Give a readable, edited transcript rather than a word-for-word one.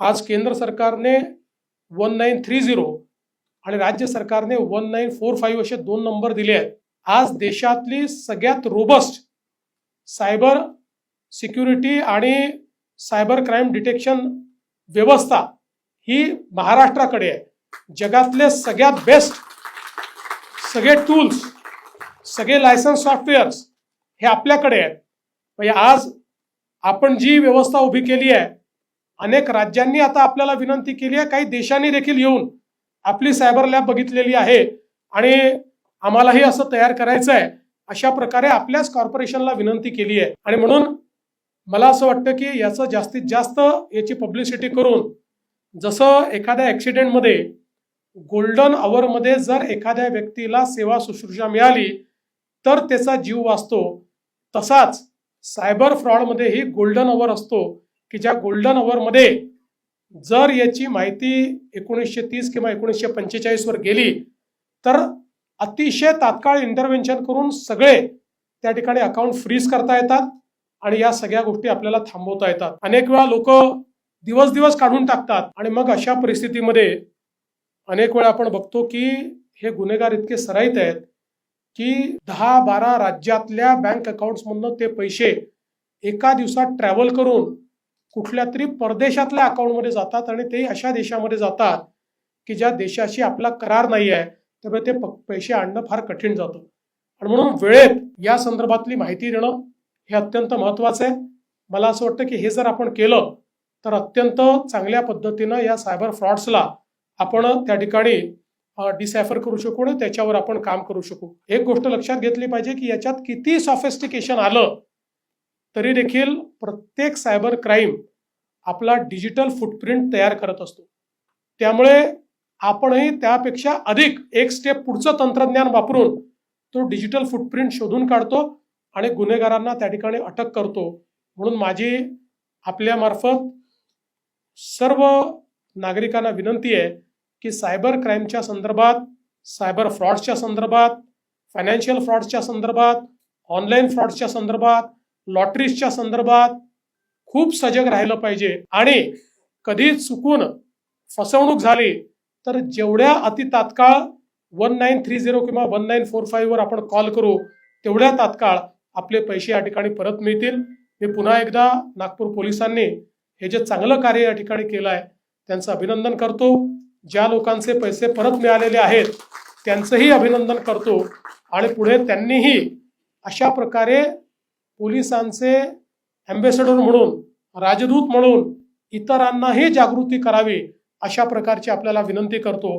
आज केंद्र सरकारने 1930 आणि राज्य सरकारने 1945 असे 2 नंबर दिले आहेत. आज देशातली सगळ्यात रोबस्ट सायबर सिक्युरिटी आणि सायबर क्राईम डिटेक्शन व्यवस्था ही महाराष्ट्राकडे आहे. जगातले सगळ्यात बेस्ट सगळे टूल्स, सगळे लायसन्स सॉफ्टवेअर्स हे आपल्याकडे आहेत. म्हणजे आज आपण जी व्यवस्था उभी केली आहे, अनेक राज्यांनी आता आपल्याला विनंती केली आहे, काही देशांनी देखील येऊन आपली सायबर लॅब बघितलेली आहे आणि आम्हालाही असं तयार करायचं आहे, अशा प्रकारे आपल्याच कॉर्पोरेशनला विनंती केली आहे. आणि म्हणून मला असं वाटतं की याचं जास्तीत जास्त याची पब्लिसिटी करून, जसं एखाद्या ॲक्सिडेंटमध्ये गोल्डन आवरमध्ये जर एखाद्या व्यक्तीला सेवा शुश्रूषा मिळाली तर त्याचा जीव वाचतो, तसाच सायबर फ्रॉडमध्येही गोल्डन अवर असतो की ज्या गोल्डन अवरमध्ये जर याची माहिती 1930 किंवा 1945 वर गेली तर अतिशय तात्काळ इंटरव्हेन्शन करून सगळे त्या ठिकाणी अकाउंट फ्रीज करता येतात आणि या सगळ्या गोष्टी आपल्याला थांबवता येतात. अनेक वेळा लोक दिवस दिवस काढून टाकतात आणि मग अशा परिस्थितीमध्ये अनेक वेळा आपण बघतो की हे गुन्हेगार इतके सराईत आहेत की 10-12 राज्यातल्या बँक अकाउंट्समधनं ते पैसे एका दिवसात ट्रॅव्हल करून कुठल्या तरी परदेशातल्या अकाउंटमध्ये जातात आणि ते अशा देशामध्ये जातात की ज्या देशाशी आपला करार नाही आहे, त्यामुळे ते पैसे आणणं फार कठीण जातं. आणि म्हणून वेळेत या संदर्भातली माहिती देणं हे अत्यंत महत्त्वाचं आहे. मला असं वाटतं की हे जर आपण केलं तर अत्यंत चांगल्या पद्धतीनं या सायबर फ्रॉड्सला आपण त्या ठिकाणी डिसायफर करू शकू आणि त्याच्यावर आपण काम करू शकू. एक गोष्ट लक्षात घेतली पाहिजे की याच्यात किती सॉफिस्टिकेशन आलं तरी देखील प्रत्येक सायबर क्राईम आपला डिजिटल फुटप्रिंट तयार करत असतो. त्यामुळे आपणही त्यापेक्षा अधिक एक स्टेप पुढचं तंत्रज्ञान वापरून तो डिजिटल फुटप्रिंट शोधून काढतो आणि गुन्हेगारांना त्या ठिकाणी अटक करतो. म्हणून माझी आपल्यामार्फत सर्व नागरिकांना विनंती आहे की सायबर क्राईमच्या संदर्भात, सायबर फ्रॉड्सच्या संदर्भात, फायनान्शियल फ्रॉड्सच्या संदर्भात, ऑनलाईन फ्रॉड्सच्या संदर्भात, लॉटरीजच्या संदर्भात खूप सजग राहिलं पाहिजे. आणि कधी चुकून फसवणूक झाली तर जेवढ्या अति तात्काळ 1930 किंवा 1945 वर आपण कॉल करू तेवढ्या तात्काळ आपले पैसे या ठिकाणी परत मिळतील. मी पुन्हा एकदा नागपूर पोलिसांनी हे जे चांगलं कार्य या ठिकाणी केलं आहे त्यांचं अभिनंदन करतो. ज्या लोकांचे पैसे परत मिळालेले आहेत त्यांचंही अभिनंदन करतो आणि पुढे त्यांनीही अशा प्रकारे पोलिसांचे ॲम्बेसेडर म्हणून, राजदूत म्हणून इतरांनाही जागृती करावी, अशा प्रकारची आपल्याला विनंती करतो.